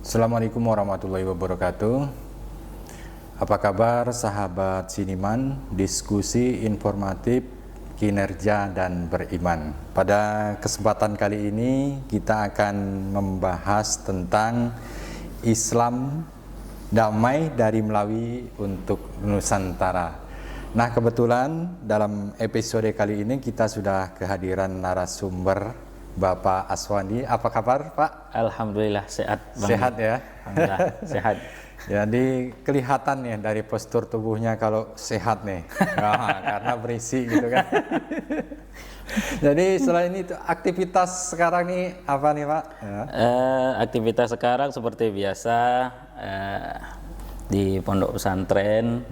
Assalamualaikum warahmatullahi wabarakatuh. Apa kabar sahabat Siniman, diskusi informatif kinerja dan beriman. Pada kesempatan kali ini kita akan membahas tentang Islam damai dari Melawi untuk Nusantara. Nah, kebetulan dalam episode kali ini kita sudah kehadiran narasumber Bapak Aswandi. Apa kabar, Pak? Alhamdulillah sehat, Bang. Sehat ya? Alhamdulillah sehat. Jadi kelihatan ya dari postur tubuhnya kalau sehat nih. Nah, karena berisi gitu kan. Jadi selain itu aktivitas sekarang nih apa nih, Pak? Ya. Aktivitas sekarang seperti biasa di pondok pesantren,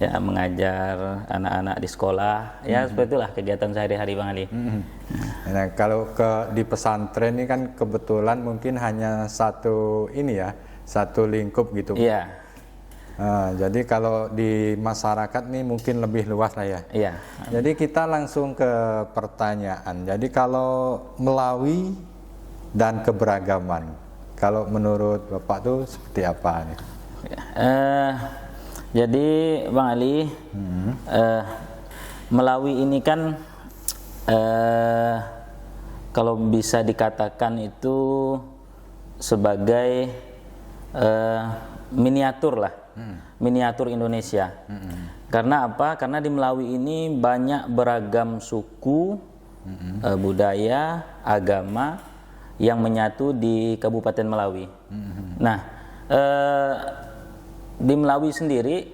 ya mengajar anak-anak di sekolah, ya seperti itulah kegiatan sehari-hari, Bang Ali. Nah, kalau di pesantren ini kan kebetulan mungkin hanya satu ini ya, satu lingkup gitu. Iya. Nah, jadi kalau di masyarakat nih mungkin lebih luas lah ya. Iya. Jadi kita langsung ke pertanyaan. Jadi kalau Melawi dan keberagaman, kalau menurut Bapak tuh seperti apa nih? Jadi Bang Ali, Melawi ini kan kalau bisa dikatakan itu sebagai miniatur lah, miniatur Indonesia. Karena apa? Karena di Melawi ini banyak beragam suku, budaya, agama yang menyatu di Kabupaten Melawi. Nah, di Melawi sendiri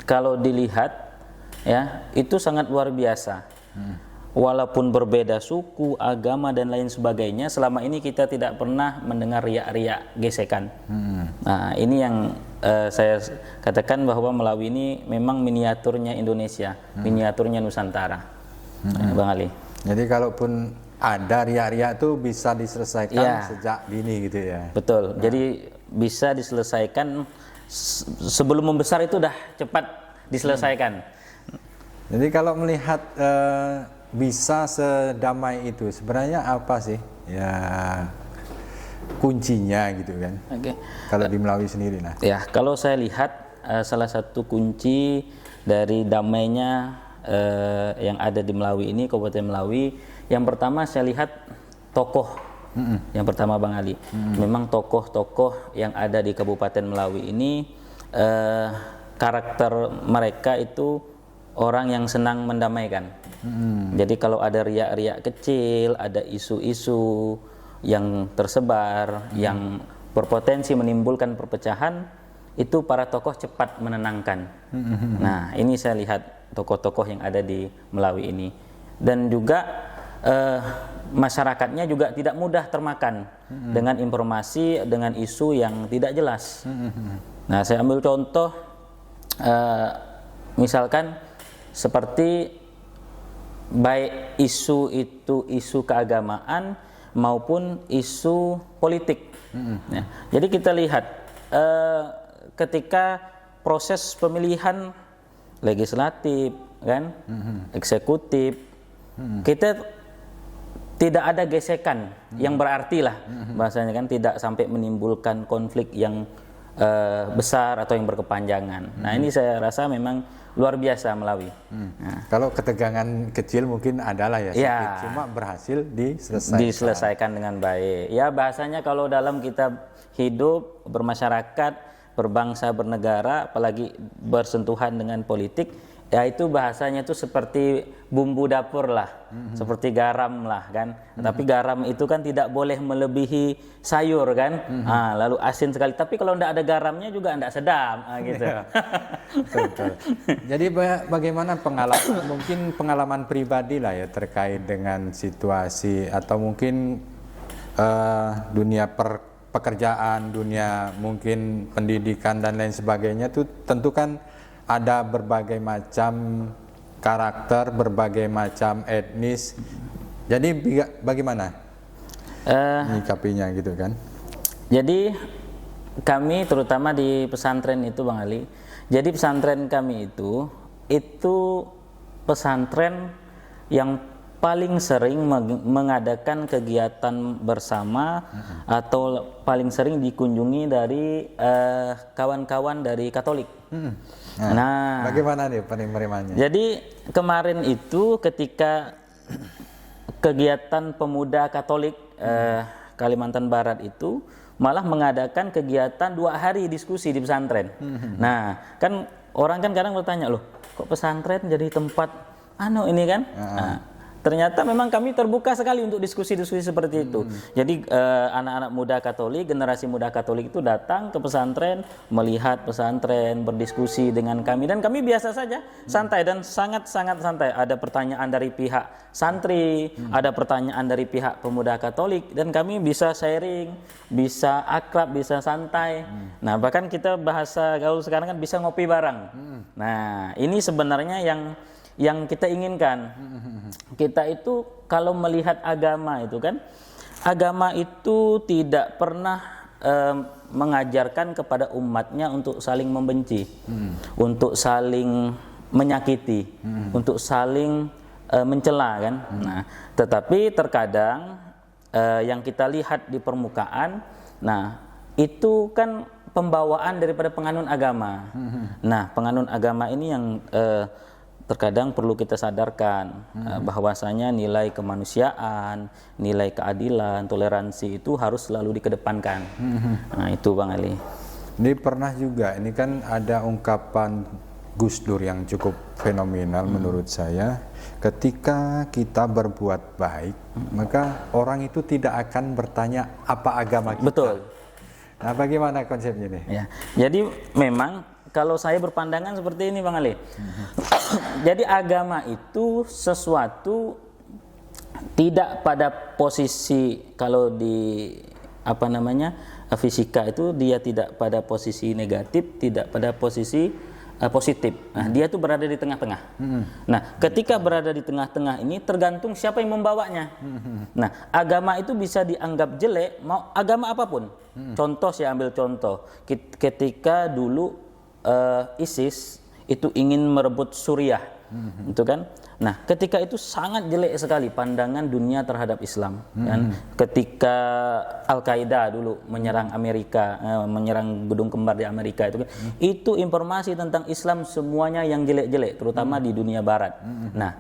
kalau dilihat ya itu sangat luar biasa. Walaupun berbeda suku, agama dan lain sebagainya, selama ini kita tidak pernah mendengar riak-riak gesekan. Nah, ini yang saya katakan bahwa Melawi ini memang miniaturnya Indonesia, miniaturnya Nusantara. Bang Ali. Jadi kalaupun ada riak-riak tuh bisa diselesaikan sejak dini gitu ya. Betul. Jadi bisa diselesaikan sebelum membesar itu udah cepat diselesaikan. Jadi kalau melihat bisa sedamai itu sebenarnya apa sih ya kuncinya gitu kan? Kalau di Melawi sendiri nah. Ya, kalau saya lihat salah satu kunci dari damainya yang ada di Melawi ini, Kabupaten Melawi, yang pertama saya lihat tokoh. Yang pertama Bang Ali, memang tokoh-tokoh yang ada di Kabupaten Melawi ini karakter mereka itu orang yang senang mendamaikan. Jadi kalau ada riak-riak kecil, ada isu-isu yang tersebar, yang berpotensi menimbulkan perpecahan, itu para tokoh cepat menenangkan. Nah, ini saya lihat tokoh-tokoh yang ada di Melawi ini. Dan juga masyarakatnya juga tidak mudah termakan dengan informasi, dengan isu yang tidak jelas. Nah, saya ambil contoh, misalkan seperti baik isu itu isu keagamaan maupun isu politik. Ya, jadi kita lihat ketika proses pemilihan legislatif, kan, eksekutif, kita tidak ada gesekan yang berarti lah, bahasanya kan, tidak sampai menimbulkan konflik yang besar atau yang berkepanjangan. Nah, ini saya rasa memang luar biasa Melawi. Nah. Kalau ketegangan kecil mungkin adalah ya, cuma berhasil diselesaikan dengan baik. Ya, bahasanya kalau dalam kita hidup, bermasyarakat, berbangsa, bernegara, apalagi bersentuhan dengan politik, ya itu bahasanya itu seperti bumbu dapur lah, seperti garam lah kan. Tapi garam itu kan tidak boleh melebihi sayur kan. Lalu asin sekali. Tapi kalau tidak ada garamnya juga tidak sedap gitu. Betul. Jadi bagaimana pengalaman, mungkin pengalaman pribadi lah ya terkait dengan situasi atau mungkin dunia pekerjaan, dunia mungkin pendidikan dan lain sebagainya itu tentu kan ada berbagai macam karakter, berbagai macam etnis. Jadi bagaimana menyikapinya gitu kan? Jadi kami terutama di pesantren itu Bang Ali. Jadi pesantren kami itu pesantren yang paling sering mengadakan kegiatan bersama atau paling sering dikunjungi dari kawan-kawan dari Katolik. Nah, bagaimana nih penerimaannya? jadi kemarin itu ketika kegiatan pemuda Katolik Kalimantan Barat itu malah mengadakan kegiatan 2 hari diskusi di pesantren. Nah, kan orang kan kadang bertanya, loh kok pesantren jadi tempat ini kan? Nah, ternyata memang kami terbuka sekali untuk diskusi-diskusi seperti itu. Jadi anak-anak muda Katolik, generasi muda Katolik itu datang ke pesantren, melihat pesantren, berdiskusi dengan kami, dan kami biasa saja, santai dan sangat-sangat santai. Ada pertanyaan dari pihak santri, ada pertanyaan dari pihak pemuda Katolik, dan kami bisa sharing, bisa akrab, bisa santai. Nah, bahkan kita bahasa gaul sekarang kan bisa ngopi bareng. Nah, ini sebenarnya yang kita inginkan. Kita itu kalau melihat agama itu kan, agama itu tidak pernah mengajarkan kepada umatnya untuk saling membenci, untuk saling menyakiti, untuk saling mencela kan. Nah, tetapi terkadang yang kita lihat di permukaan, nah itu kan pembawaan daripada penganut agama. Nah, penganut agama ini yang terkadang perlu kita sadarkan bahwasanya nilai kemanusiaan, nilai keadilan, toleransi itu harus selalu dikedepankan. Nah, itu Bang Ali. Ini pernah juga, ini kan ada ungkapan Gus Dur yang cukup fenomenal menurut saya. Ketika kita berbuat baik, maka orang itu tidak akan bertanya apa agama kita. Betul. Nah, bagaimana konsepnya nih? Ya, jadi memang kalau saya berpandangan seperti ini Bang Ali. Jadi agama itu sesuatu tidak pada posisi, kalau di fisika itu dia tidak pada posisi negatif, tidak pada posisi positif. Nah, dia itu berada di tengah-tengah. Nah, ketika berada di tengah-tengah ini tergantung siapa yang membawanya. Nah, agama itu bisa dianggap jelek mau agama apapun. Contoh, saya ambil contoh. Ketika dulu ISIS itu ingin merebut Suriah, itu kan. Nah, ketika itu sangat jelek sekali pandangan dunia terhadap Islam. Kan? Ketika Al-Qaeda dulu menyerang Amerika, menyerang gedung kembar di Amerika itu kan, itu informasi tentang Islam semuanya yang jelek-jelek, terutama di dunia Barat. Nah,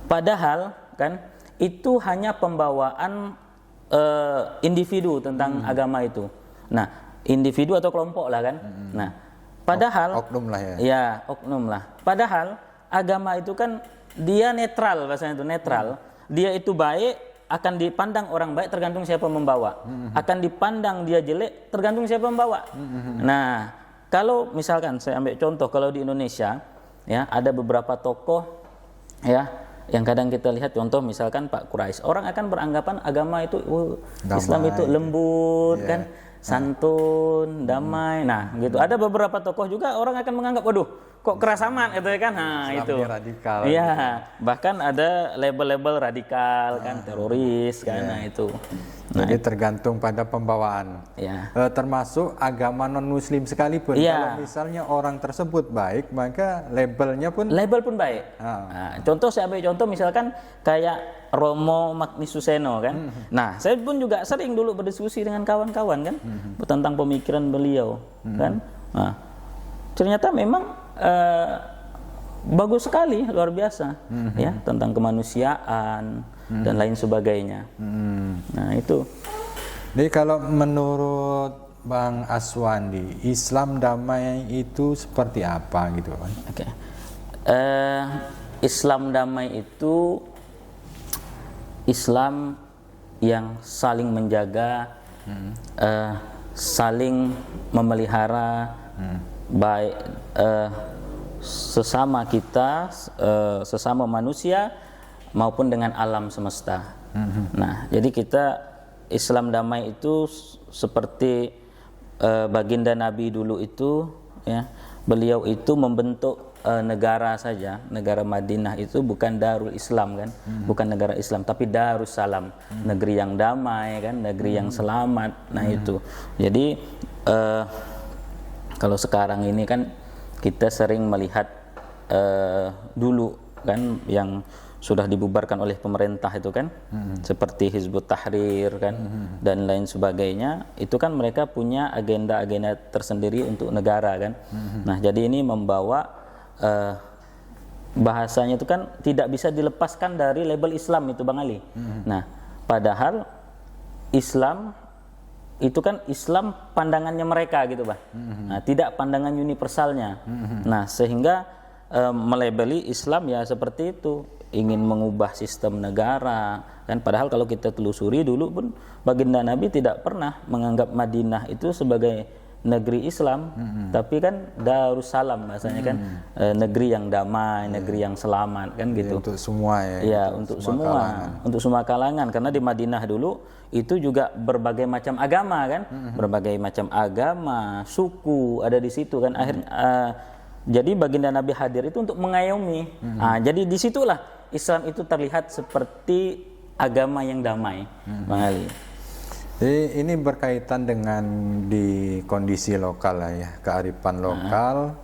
padahal kan itu hanya pembawaan individu tentang agama itu. Nah, individu atau kelompok lah kan. Nah, padahal oknum lah ya. Ya, oknum lah. Padahal agama itu kan dia netral, bahasanya itu netral. Dia itu baik, akan dipandang orang baik tergantung siapa membawa. Akan dipandang dia jelek tergantung siapa membawa. Nah, kalau misalkan saya ambil contoh, kalau di Indonesia ya ada beberapa tokoh ya yang kadang kita lihat, contoh misalkan Pak Quraisy. Orang akan beranggapan agama itu Islam itu lembut kan, santun, damai. Nah, gitu. Ada beberapa tokoh juga orang akan menganggap, waduh, kok keras amat gitu kan. Nah, Islamnya itu radikal. Iya, bahkan ada label-label radikal kan, teroris kan. Nah, itu. Nah, jadi tergantung pada pembawaan. ya. Termasuk agama non-muslim sekalipun. Kalau misalnya orang tersebut baik, maka label pun baik. Nah, contoh, saya ambil contoh misalkan kayak Romo Magnisuseno kan. Nah, saya pun juga sering dulu berdiskusi dengan kawan-kawan kan tentang pemikiran beliau kan. Nah, ternyata memang bagus sekali, luar biasa ya, tentang kemanusiaan dan lain sebagainya. Nah, itu. Jadi kalau menurut Bang Aswandi, Islam damai itu seperti apa gitu kan? Oke. Islam damai itu Islam yang saling menjaga, saling memelihara baik sesama kita, sesama manusia maupun dengan alam semesta. Nah, jadi kita Islam damai itu seperti baginda Nabi dulu itu ya, beliau itu membentuk negara saja, negara Madinah itu bukan Darul Islam kan, bukan negara Islam tapi Darussalam, negeri yang damai kan, negeri yang selamat. Nah, itu. Jadi kalau sekarang ini kan kita sering melihat dulu kan yang sudah dibubarkan oleh pemerintah itu kan, seperti Hizbut Tahrir kan, dan lain sebagainya, itu kan mereka punya agenda-agenda tersendiri untuk negara kan. Nah jadi ini membawa bahasanya itu kan tidak bisa dilepaskan dari label Islam itu Bang Ali. Nah padahal Islam itu kan Islam pandangannya mereka gitu Bang. Nah, tidak pandangan universalnya. Nah, sehingga melabeli Islam ya seperti itu, ingin mengubah sistem negara kan, padahal kalau kita telusuri dulu pun baginda Nabi tidak pernah menganggap Madinah itu sebagai negeri Islam, tapi kan Darussalam bahasanya kan, negeri yang damai, negeri yang selamat kan gitu. Untuk semua ya. Ya, untuk semua, untuk semua kalangan, karena di Madinah dulu itu juga berbagai macam agama kan, berbagai macam agama, suku ada di situ kan. Jadi baginda Nabi hadir itu untuk mengayomi. Jadi disitulah Islam itu terlihat seperti agama yang damai, Bang Ali. Jadi ini berkaitan dengan di kondisi lokal lah ya, kearifan lokal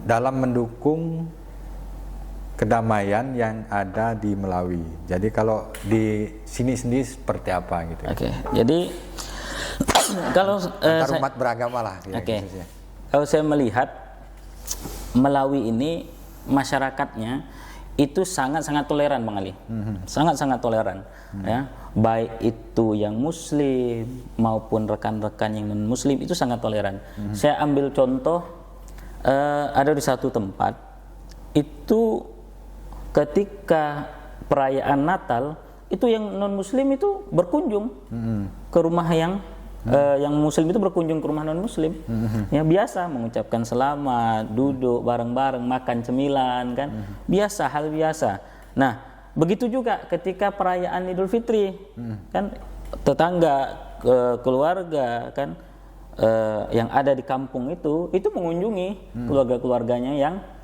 dalam mendukung kedamaian yang ada di Melawi. Jadi kalau di sini sendiri seperti apa gitu? Oke, jadi kalau antar umat beragama lah. Ya, khususnya. Kalau saya melihat Melawi ini masyarakatnya itu sangat-sangat toleran Bang Ali, sangat-sangat toleran, ya. Baik itu yang Muslim maupun rekan-rekan yang non Muslim itu sangat toleran. Saya ambil contoh, ada di satu tempat itu ketika perayaan Natal itu yang non Muslim itu berkunjung ke rumah yang Muslim itu berkunjung ke rumah non Muslim, ya biasa mengucapkan selamat, duduk bareng-bareng, makan cemilan kan, biasa, hal biasa. Nah begitu juga ketika perayaan Idul Fitri, kan tetangga, keluarga kan yang ada di kampung itu mengunjungi keluarga-keluarganya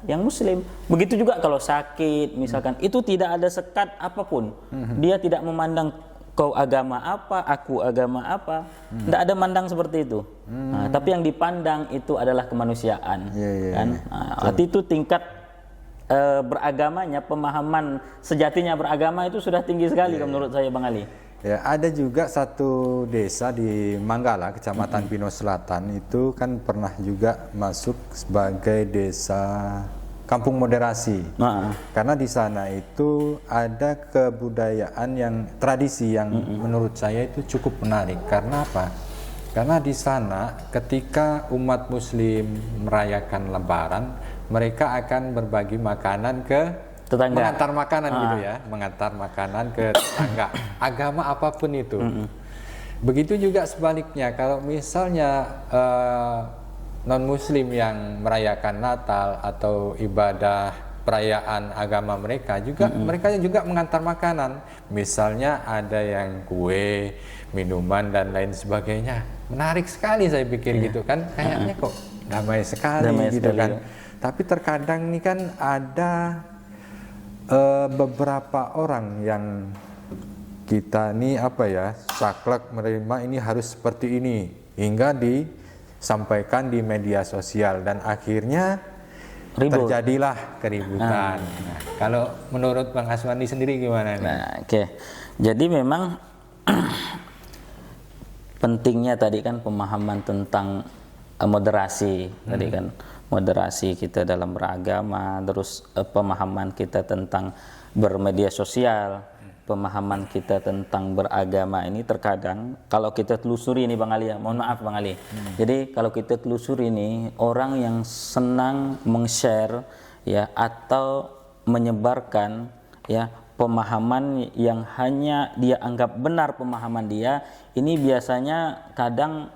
yang Muslim. Begitu juga kalau sakit misalkan, itu tidak ada sekat apapun, dia tidak memandang kau agama apa, aku agama apa, tidak ada mandang seperti itu. Nah, tapi yang dipandang itu adalah kemanusiaan, kan? Arti itu tingkat beragamanya, pemahaman sejatinya beragama itu sudah tinggi sekali menurut saya Bang Ali. Ya, ada juga satu desa di Manggala, Kecamatan Pino Selatan, itu kan pernah juga masuk sebagai desa kampung moderasi. Karena di sana itu ada kebudayaan yang tradisi yang menurut saya itu cukup menarik. Karena apa? Karena di sana ketika umat Muslim merayakan Lebaran, mereka akan berbagi makanan ke tetangga, mengantar makanan gitu ya, mengantar makanan ke tetangga, agama apapun itu. Begitu juga sebaliknya, kalau misalnya non Muslim yang merayakan Natal atau ibadah perayaan agama mereka juga, mereka juga mengantar makanan. Misalnya ada yang kue, minuman dan lain sebagainya. Menarik sekali saya pikir gitu kan, kayaknya kok damai sekali gitu kan. Tapi terkadang ini kan ada beberapa orang yang kita nih apa ya, saklek menerima ini harus seperti ini, hingga disampaikan di media sosial dan akhirnya terjadilah keributan. Nah, kalau menurut Bang Aswandi sendiri gimana nih? Nah, jadi memang pentingnya tadi kan pemahaman tentang moderasi, tadi kan moderasi kita dalam beragama, terus pemahaman kita tentang bermedia sosial, pemahaman kita tentang beragama ini terkadang kalau kita telusuri ini Bang Ali ya, mohon maaf Bang Ali. Jadi kalau kita telusuri ini, orang yang senang meng-share ya atau menyebarkan ya pemahaman yang hanya dia anggap benar pemahaman dia, ini biasanya kadang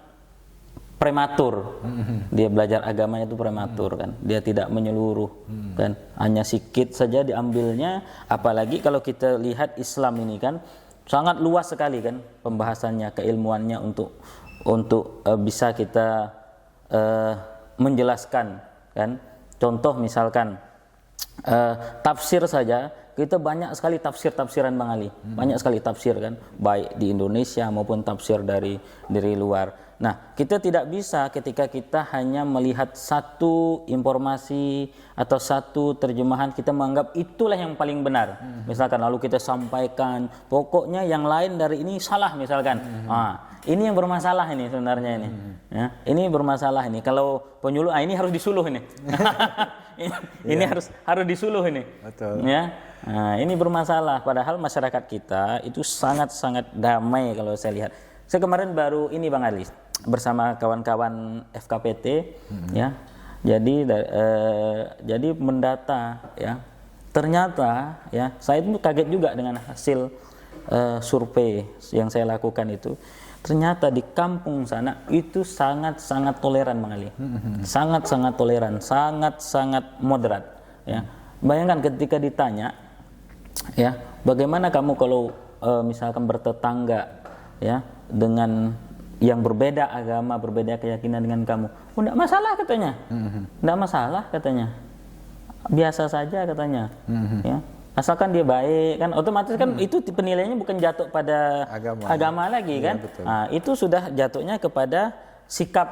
prematur. Dia belajar agamanya itu prematur kan. Dia tidak menyeluruh kan. Hanya sedikit saja diambilnya, apalagi kalau kita lihat Islam ini kan sangat luas sekali kan pembahasannya, keilmuannya untuk bisa kita menjelaskan kan. Contoh misalkan tafsir saja kita banyak sekali tafsir-tafsiran Bang Ali. Banyak sekali tafsir kan, baik di Indonesia maupun tafsir dari luar. Nah, kita tidak bisa ketika kita hanya melihat satu informasi atau satu terjemahan, kita menganggap itulah yang paling benar. Misalkan lalu kita sampaikan, pokoknya yang lain dari ini salah misalkan. Ini yang bermasalah ini sebenarnya ini. Ya, ini bermasalah ini. Kalau penyuluh, ini harus disuluh ini. Ini harus disuluh ini. Betul. Ya. Nah, ini bermasalah. Padahal masyarakat kita itu sangat-sangat damai kalau saya lihat. Saya kemarin baru ini Bang Ali bersama kawan-kawan FKPT, ya. Jadi mendata, ya. Ternyata, ya, saya itu kaget juga dengan hasil survei yang saya lakukan itu. Ternyata di kampung sana itu sangat-sangat toleran Bang Ali. Sangat-sangat toleran, sangat-sangat moderat, ya. Bayangkan ketika ditanya, ya, bagaimana kamu kalau misalkan bertetangga, ya, dengan yang berbeda agama, berbeda keyakinan dengan kamu. Oh, enggak masalah katanya. Enggak masalah katanya. Biasa saja katanya. Ya. Asalkan dia baik kan, otomatis kan itu penilaiannya bukan jatuh pada agama lagi kan. Betul. Nah, itu sudah jatuhnya kepada sikap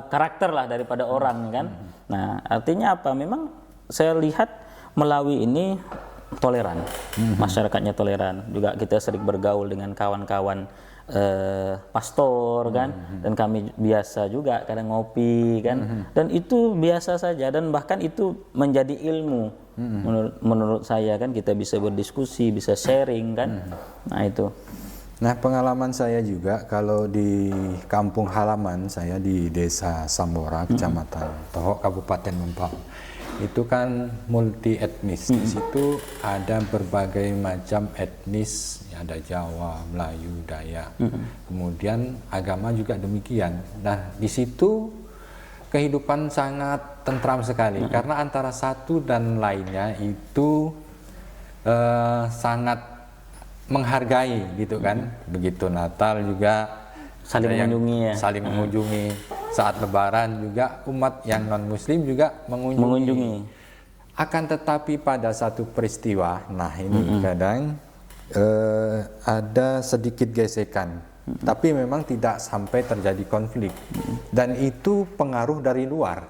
karakter lah daripada orang kan. Nah, artinya apa? Memang saya lihat Melawi ini toleran. Masyarakatnya toleran. Juga kita sering bergaul dengan kawan-kawan pastor kan, dan kami biasa juga kadang ngopi kan, dan itu biasa saja, dan bahkan itu menjadi ilmu menurut saya kan, kita bisa berdiskusi, bisa sharing kan. Nah itu. Nah, pengalaman saya juga kalau di kampung halaman saya di Desa Sambora, Kecamatan Tohok, Kabupaten Mempawah, itu kan multi etnis. Di situ ada berbagai macam etnis, ada Jawa, Melayu, Dayak. Kemudian agama juga demikian. Nah, di situ kehidupan sangat tentram sekali karena antara satu dan lainnya itu sangat menghargai gitu kan. Begitu Natal juga saling mengunjungi ya. Saling mengunjungi. Saat Lebaran juga umat yang non Muslim juga mengunjungi. Akan tetapi pada satu peristiwa, nah ini kadang ada sedikit gesekan, tapi memang tidak sampai terjadi konflik, dan itu pengaruh dari luar,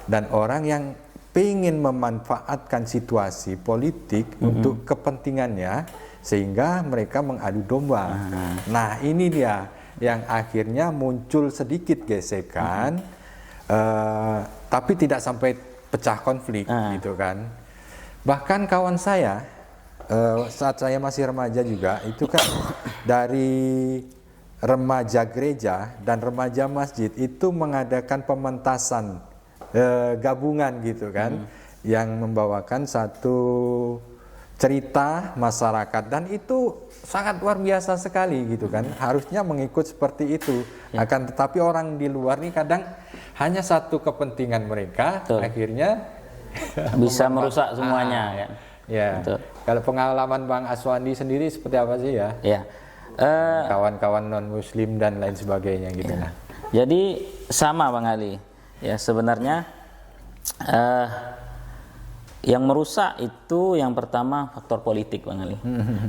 dan orang yang ingin memanfaatkan situasi politik untuk kepentingannya, sehingga mereka mengadu domba. Nah ini dia yang akhirnya muncul sedikit gesekan, tapi tidak sampai pecah konflik gitu kan. Bahkan kawan saya saat saya masih remaja juga itu kan dari remaja gereja dan remaja masjid itu mengadakan pementasan gabungan gitu kan, yang membawakan satu cerita masyarakat, dan itu sangat luar biasa sekali gitu kan. Harusnya mengikut seperti itu. Akan tetapi orang di luar ini kadang hanya satu kepentingan mereka. Betul. Akhirnya bisa merusak semuanya kan. Ya. Betul. Kalau pengalaman Bang Aswandi sendiri seperti apa sih ya? Ya. Kawan-kawan non Muslim dan lain sebagainya gitu lah. Jadi sama Bang Ali. Ya sebenarnya yang merusak itu yang pertama faktor politik Bang Ali.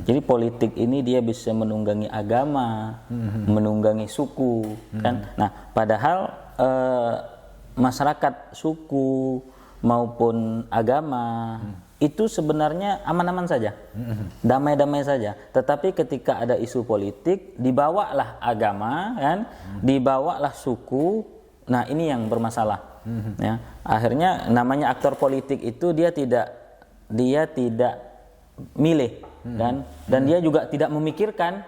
Jadi politik ini dia bisa menunggangi agama, menunggangi suku kan. Nah, padahal masyarakat suku maupun agama itu sebenarnya aman-aman saja. Damai-damai saja. Tetapi ketika ada isu politik, dibawalah agama kan, dibawalah suku. Nah, ini yang bermasalah. Ya, akhirnya namanya aktor politik itu dia tidak milih dan dia juga tidak memikirkan,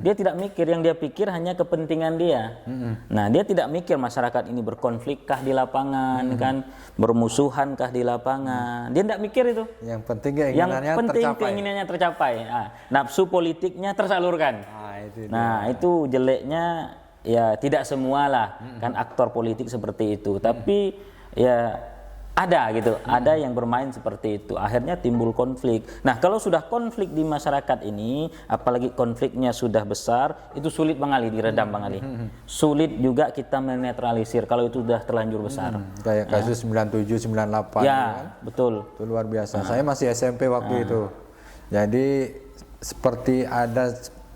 dia tidak mikir, yang dia pikir hanya kepentingan dia. Nah, dia tidak mikir masyarakat ini berkonflikkah di lapangan kan, bermusuhankah di lapangan, dia tidak mikir itu. Yang penting keinginannya tercapai. Nah, nafsu politiknya tersalurkan. Itu jeleknya. Ya tidak semualah kan aktor politik seperti itu, tapi ya ada gitu, ada yang bermain seperti itu. Akhirnya timbul konflik. Nah, kalau sudah konflik di masyarakat ini, apalagi konfliknya sudah besar, itu sulit Bang Ali diredam Bang Ali. Sulit juga kita menetralisir kalau itu sudah terlanjur besar. Kayak kasus 97 98 Ya, kan? betul. Itu luar biasa. Saya masih SMP waktu itu. Jadi seperti ada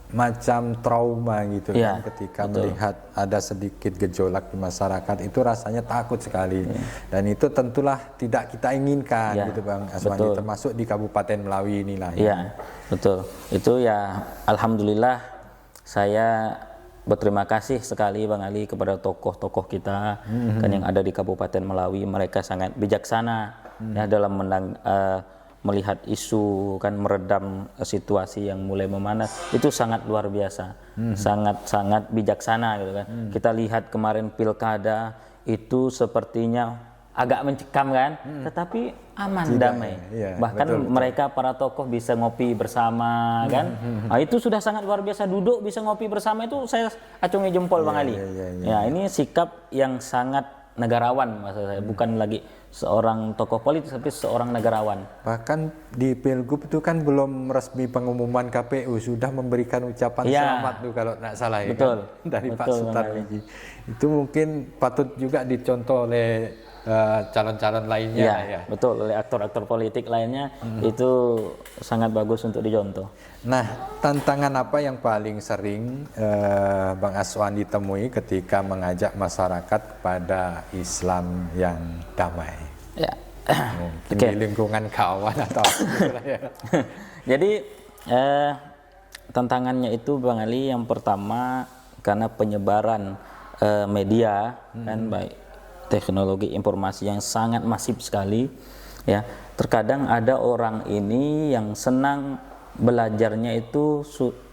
macam trauma gitu Ya, kan, ketika melihat ada sedikit gejolak di masyarakat, itu rasanya takut sekali. Dan itu tentulah tidak kita inginkan gitu Bang Aswandi, termasuk di Kabupaten Melawi inilah. Iya, betul. Itu ya alhamdulillah saya berterima kasih sekali Bang Ali kepada tokoh-tokoh kita kan yang ada di Kabupaten Melawi. Mereka sangat bijaksana ya dalam melihat isu kan, meredam situasi yang mulai memanas. Itu sangat luar biasa, sangat bijaksana gitu kan. Kita lihat kemarin pilkada itu sepertinya agak mencekam kan, tetapi aman, damai. Iya, Bahkan mereka para tokoh bisa ngopi bersama kan. Nah, itu sudah sangat luar biasa, duduk bisa ngopi bersama, itu saya acungi jempol Bang Ali. Ya, ini sikap yang sangat negarawan maksud saya, bukan lagi seorang tokoh politik tapi seorang negarawan. Bahkan di Pilgub itu kan belum resmi pengumuman KPU sudah memberikan ucapan selamat tuh kalau tidak salah ya. Betul. Kan? Dari Pak Sutarmiji. Itu mungkin patut juga dicontoh oleh calon-calon lainnya ya. Betul, oleh aktor-aktor politik lainnya itu sangat bagus untuk dicontoh. Nah, tantangan apa yang paling sering Bang Aswandi temui ketika mengajak masyarakat pada Islam yang damai? Ya. Mungkin di lingkungan kawan atau apa ya. Jadi tantangannya itu Bang Ali, yang pertama karena penyebaran media kan, baik teknologi informasi yang sangat masif sekali ya. Terkadang ada orang ini yang senang belajarnya itu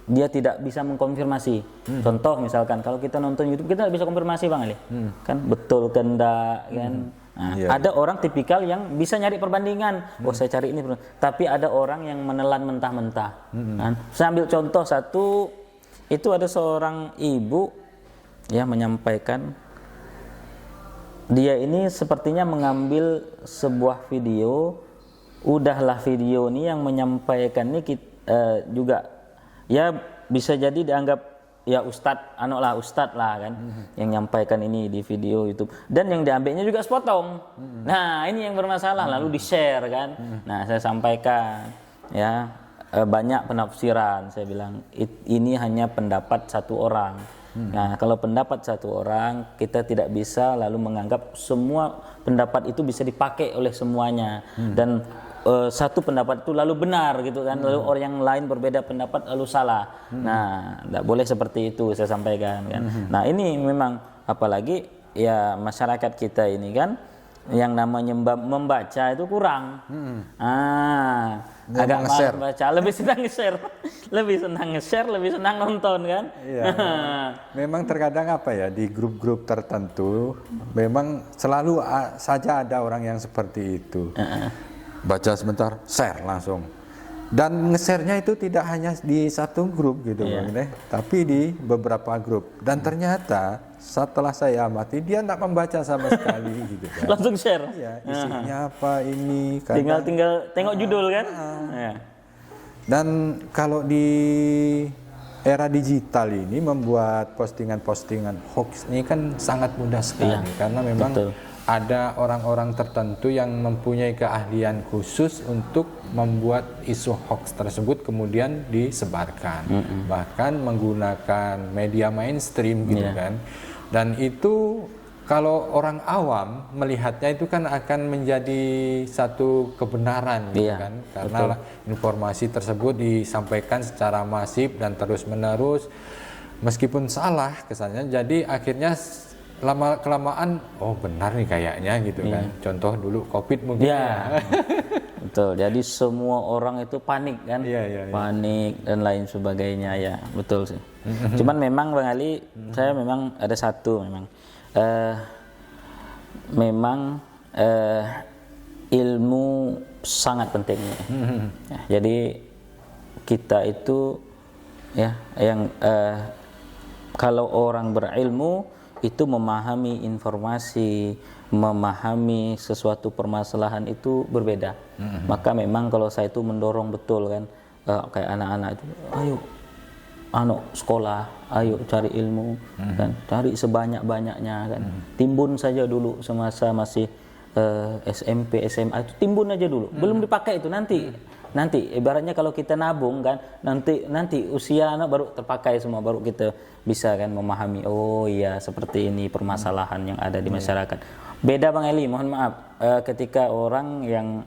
dia tidak bisa mengkonfirmasi. Contoh misalkan kalau kita nonton YouTube kita tidak bisa konfirmasi Bang Ali. Kan betul kendak kan. Nah, ada orang tipikal yang bisa nyari perbandingan. Oh, saya cari ini. Tapi ada orang yang menelan mentah-mentah. Kan? Saya ambil contoh satu, itu ada seorang ibu ya menyampaikan, dia ini sepertinya mengambil sebuah video, udahlah video ini yang menyampaikan ini juga ya bisa jadi dianggap ya ustadz lah kan, yang menyampaikan ini di video YouTube, dan yang diambilnya juga sepotong. Nah, ini yang bermasalah, lalu di-share kan. Nah, saya sampaikan ya, banyak penafsiran. Saya bilang ini hanya pendapat satu orang. Nah, kalau pendapat satu orang, kita tidak bisa lalu menganggap semua pendapat itu bisa dipakai oleh semuanya. Dan satu pendapat itu lalu benar gitu kan, lalu orang yang lain berbeda pendapat lalu salah. Nah, tidak boleh seperti itu, saya sampaikan kan. Nah, ini memang apalagi ya masyarakat kita ini kan yang namanya membaca itu kurang. Agak malas baca, lebih senang nge-share, lebih senang nonton kan. Iya. Memang terkadang apa ya, di grup-grup tertentu memang selalu saja ada orang yang seperti itu. Baca sebentar, share langsung. Dan nge-share-nya itu tidak hanya di satu grup gitu Bang, tapi di beberapa grup. Dan ternyata setelah saya amati, dia tidak membaca sama sekali gitu kan. Langsung share. Iya, isinya apa ini. Tinggal tengok judul kan. Dan kalau di era digital ini membuat postingan-postingan hoax ini kan sangat mudah sekali. Karena memang ada orang-orang tertentu yang mempunyai keahlian khusus untuk membuat isu hoax tersebut kemudian disebarkan, bahkan menggunakan media mainstream gitu kan. Dan itu kalau orang awam melihatnya itu kan akan menjadi satu kebenaran gitu kan, karena informasi tersebut disampaikan secara masif dan terus-menerus meskipun salah kesannya. Jadi akhirnya lama kelamaan oh benar nih kayaknya gitu kan. Contoh dulu Covid mungkin betul, jadi semua orang itu panik kan, panik dan lain sebagainya ya, betul sih. Cuman memang Bang Ali, saya memang ada satu ilmu sangat penting ya, jadi kita itu ya yang kalau orang berilmu itu memahami informasi, memahami sesuatu permasalahan itu berbeda. Maka memang kalau saya itu mendorong betul kan, kayak anak-anak itu, ayo sekolah, ayo cari ilmu, kan, cari sebanyak-banyaknya kan, timbun saja dulu semasa masih SMP, SMA itu timbun aja dulu, belum dipakai itu nanti ibaratnya kalau kita nabung kan, nanti usia anak baru terpakai semua, baru kita bisa kan memahami, oh iya seperti ini permasalahan yang ada di masyarakat. Beda Bang Eli, mohon maaf, ketika orang yang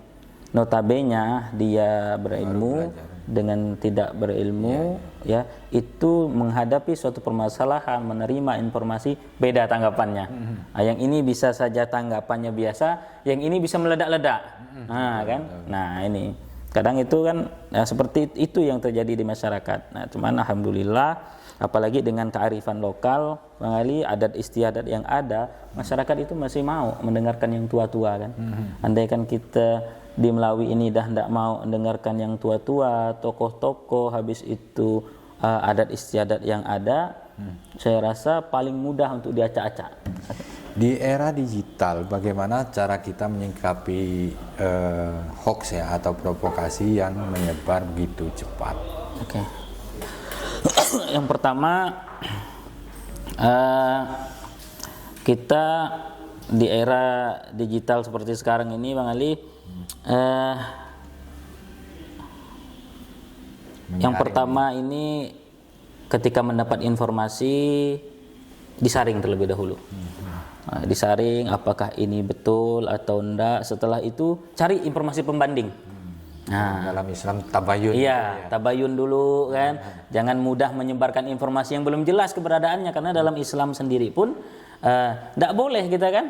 notabene dia berilmu dengan tidak berilmu, ya itu menghadapi suatu permasalahan, menerima informasi, beda tanggapannya. Yang ini bisa saja tanggapannya biasa, yang ini bisa meledak-ledak. Kan? Nah ini kadang itu kan seperti itu yang terjadi di masyarakat. Nah cuman alhamdulillah, apalagi dengan kearifan lokal, Bang Ali, adat istiadat yang ada, masyarakat itu masih mau mendengarkan yang tua-tua kan. Andaikan kita di Melawi ini dah tidak mau mendengarkan yang tua-tua, tokoh-tokoh, habis itu adat istiadat yang ada, saya rasa paling mudah untuk diacak-acak. Di era digital, bagaimana cara kita menyikapi hoax ya atau provokasi yang menyebar begitu cepat? Oke. Yang pertama, kita di era digital seperti sekarang ini, Bang Ali, yang pertama ini ketika mendapat informasi disaring terlebih dahulu. Disaring apakah ini betul atau enggak. Setelah itu cari informasi pembanding. Dalam Islam tabayun. Iya, tabayun dulu kan. Jangan mudah menyebarkan informasi yang belum jelas keberadaannya, karena dalam Islam sendiri pun tidak boleh kita kan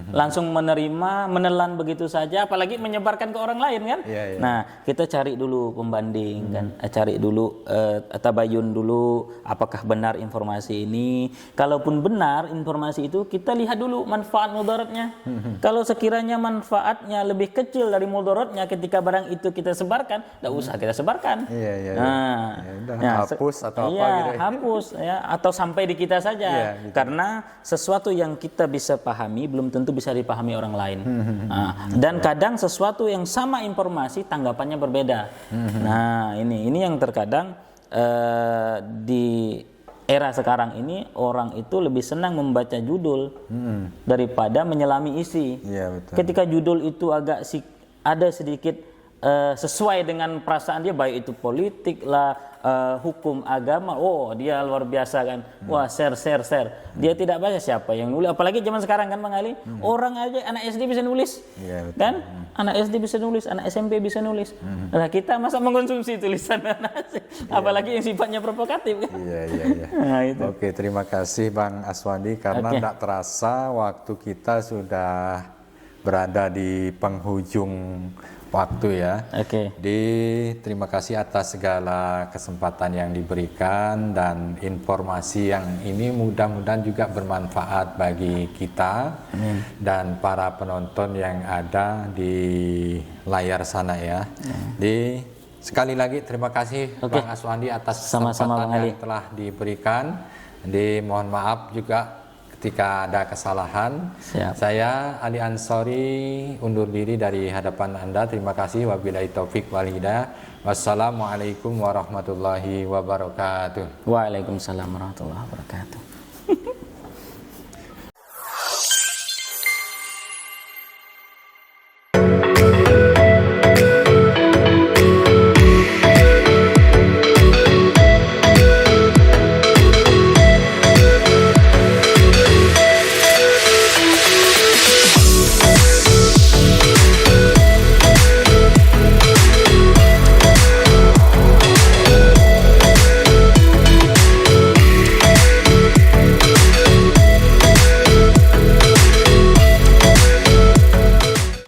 langsung menerima, menelan begitu saja, apalagi menyebarkan ke orang lain kan. Nah, kita cari dulu pembanding kan, cari dulu tabayun dulu apakah benar informasi ini. Kalaupun benar informasi itu, kita lihat dulu manfaat mudaratnya. Kalau sekiranya manfaatnya lebih kecil dari mudaratnya ketika barang itu kita sebarkan, tidak usah kita sebarkan. Hapus atau apa gitu. Hapus ya, atau sampai di kita saja. Gitu. Karena sesuatu yang kita bisa pahami belum tentu bisa dipahami orang lain. Dan kadang sesuatu yang sama informasi tanggapannya berbeda. Nah, ini yang terkadang di era sekarang ini orang itu lebih senang membaca judul daripada menyelami isi. Ketika judul itu agak ada sedikit sesuai dengan perasaan dia, baik itu politik lah, hukum agama, dia luar biasa kan, wah share. Dia tidak baca siapa yang nulis, apalagi zaman sekarang kan Bang Ali, orang aja anak SD bisa nulis, kan, anak SD bisa nulis, anak SMP bisa nulis. Nah kita masa mengkonsumsi tulisan anak SD, apalagi yang sifatnya provokatif kan. Nah, itu. Oke, terima kasih Bang Aswandi, karena tidak terasa waktu kita sudah berada di penghujung waktu ya. Terima kasih atas segala kesempatan yang diberikan dan informasi yang ini mudah-mudahan juga bermanfaat bagi kita dan para penonton yang ada di layar sana ya. Sekali lagi terima kasih Bang Aswandi atas kesempatan yang telah diberikan. Mohon maaf juga ketika ada kesalahan. Saya Ali Ansori undur diri dari hadapan Anda. Terima kasih. Wabillahi taufik wal hidayah. Wassalamualaikum warahmatullahi wabarakatuh. Waalaikumsalam warahmatullahi wabarakatuh.